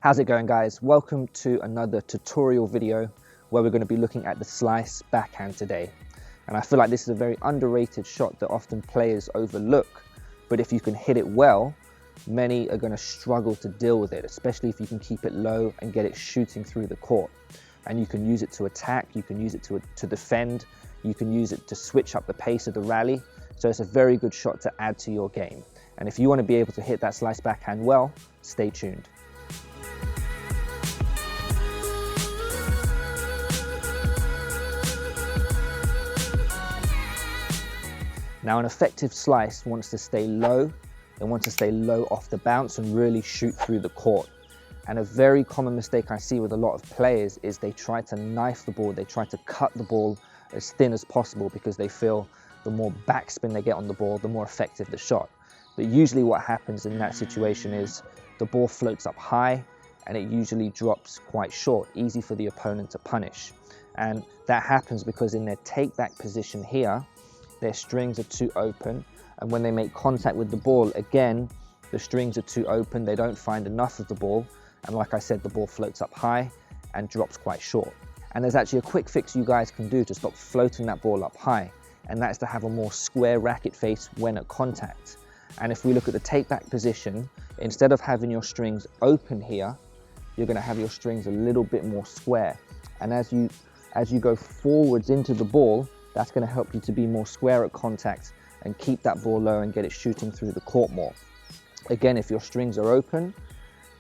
How's it going, guys? Welcome to another tutorial video where we're going to be looking at the slice backhand today. And I feel like this is a very underrated shot that often players overlook, but if you can hit it well, many are going to struggle to deal with it, especially if you can keep it low and get it shooting through the court. And you can use it to attack, you can use it to defend, you can use it to switch up the pace of the rally. So it's a very good shot to add to your game. And if you want to be able to hit that slice backhand well, stay tuned. Now, an effective slice wants to stay low. It wants to stay low off the bounce and really shoot through the court. And a very common mistake I see with a lot of players is they try to knife the ball, they try to cut the ball as thin as possible because they feel the more backspin they get on the ball, the more effective the shot. But usually what happens in that situation is the ball floats up high and it usually drops quite short, easy for the opponent to punish. And that happens because in their take-back position here, their strings are too open, and when they make contact with the ball, again, the strings are too open, they don't find enough of the ball, and like I said, the ball floats up high and drops quite short. And there's actually a quick fix you guys can do to stop floating that ball up high, and that's to have a more square racket face when at contact. And if we look at the take-back position, instead of having your strings open here, you're going to have your strings a little bit more square. And as you go forwards into the ball, that's going to help you to be more square at contact and keep that ball low and get it shooting through the court more. Again, if your strings are open,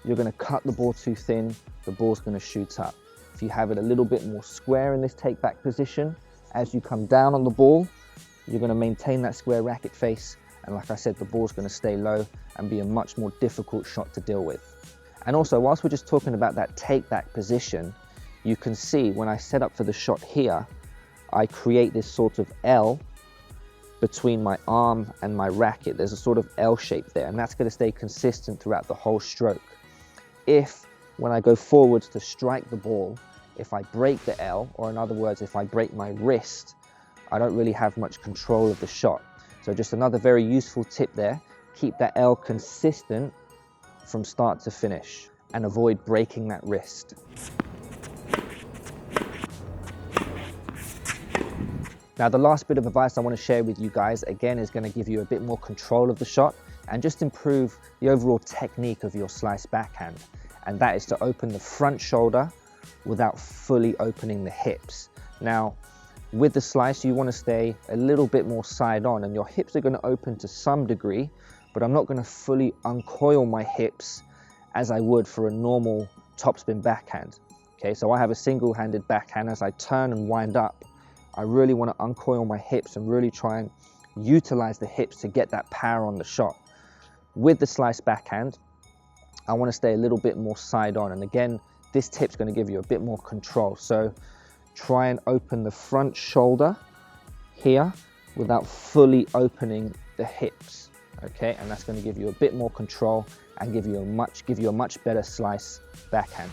you're going to cut the ball too thin, the ball's going to shoot up. If you have it a little bit more square in this take-back position, as you come down on the ball, you're going to maintain that square racket face, and like I said, the ball's going to stay low and be a much more difficult shot to deal with. And also, whilst we're just talking about that take-back position, you can see when I set up for the shot here, I create this sort of L between my arm and my racket. There's a sort of L shape there, and that's going to stay consistent throughout the whole stroke. If, when I go forwards to strike the ball, if I break the L, or in other words, if I break my wrist, I don't really have much control of the shot. So just another very useful tip there, keep that L consistent from start to finish and avoid breaking that wrist. Now, the last bit of advice I want to share with you guys, again, is going to give you a bit more control of the shot and just improve the overall technique of your slice backhand. And that is to open the front shoulder without fully opening the hips. Now, with the slice, you want to stay a little bit more side on, and your hips are going to open to some degree, but I'm not going to fully uncoil my hips as I would for a normal topspin backhand. Okay, so I have a single-handed backhand. As I turn and wind up, I really want to uncoil my hips and really try and utilize the hips to get that power on the shot. With the slice backhand, I want to stay a little bit more side on, and again, this tip's going to give you a bit more control. So try and open the front shoulder here without fully opening the hips, okay? And that's going to give you a bit more control and give you a much better slice backhand.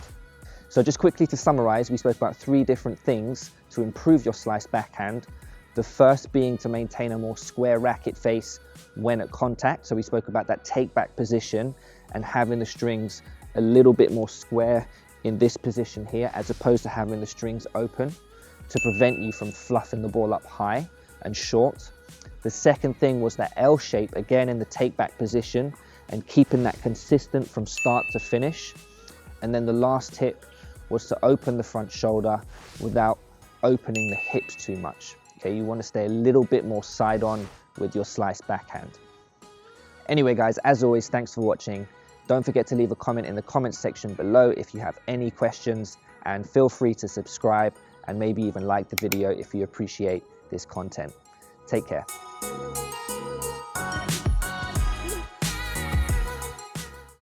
So just quickly to summarize, we spoke about 3 different things to improve your slice backhand. The first being to maintain a more square racket face when at contact. So we spoke about that take-back position and having the strings a little bit more square in this position here, as opposed to having the strings open to prevent you from fluffing the ball up high and short. The second thing was that L shape, again in the take-back position, and keeping that consistent from start to finish. And then the last tip was to open the front shoulder without opening the hips too much. Okay, you want to stay a little bit more side on with your slice backhand. Anyway, guys, as always, thanks for watching. Don't forget to leave a comment in the comments section below if you have any questions, and feel free to subscribe and maybe even like the video if you appreciate this content. Take care.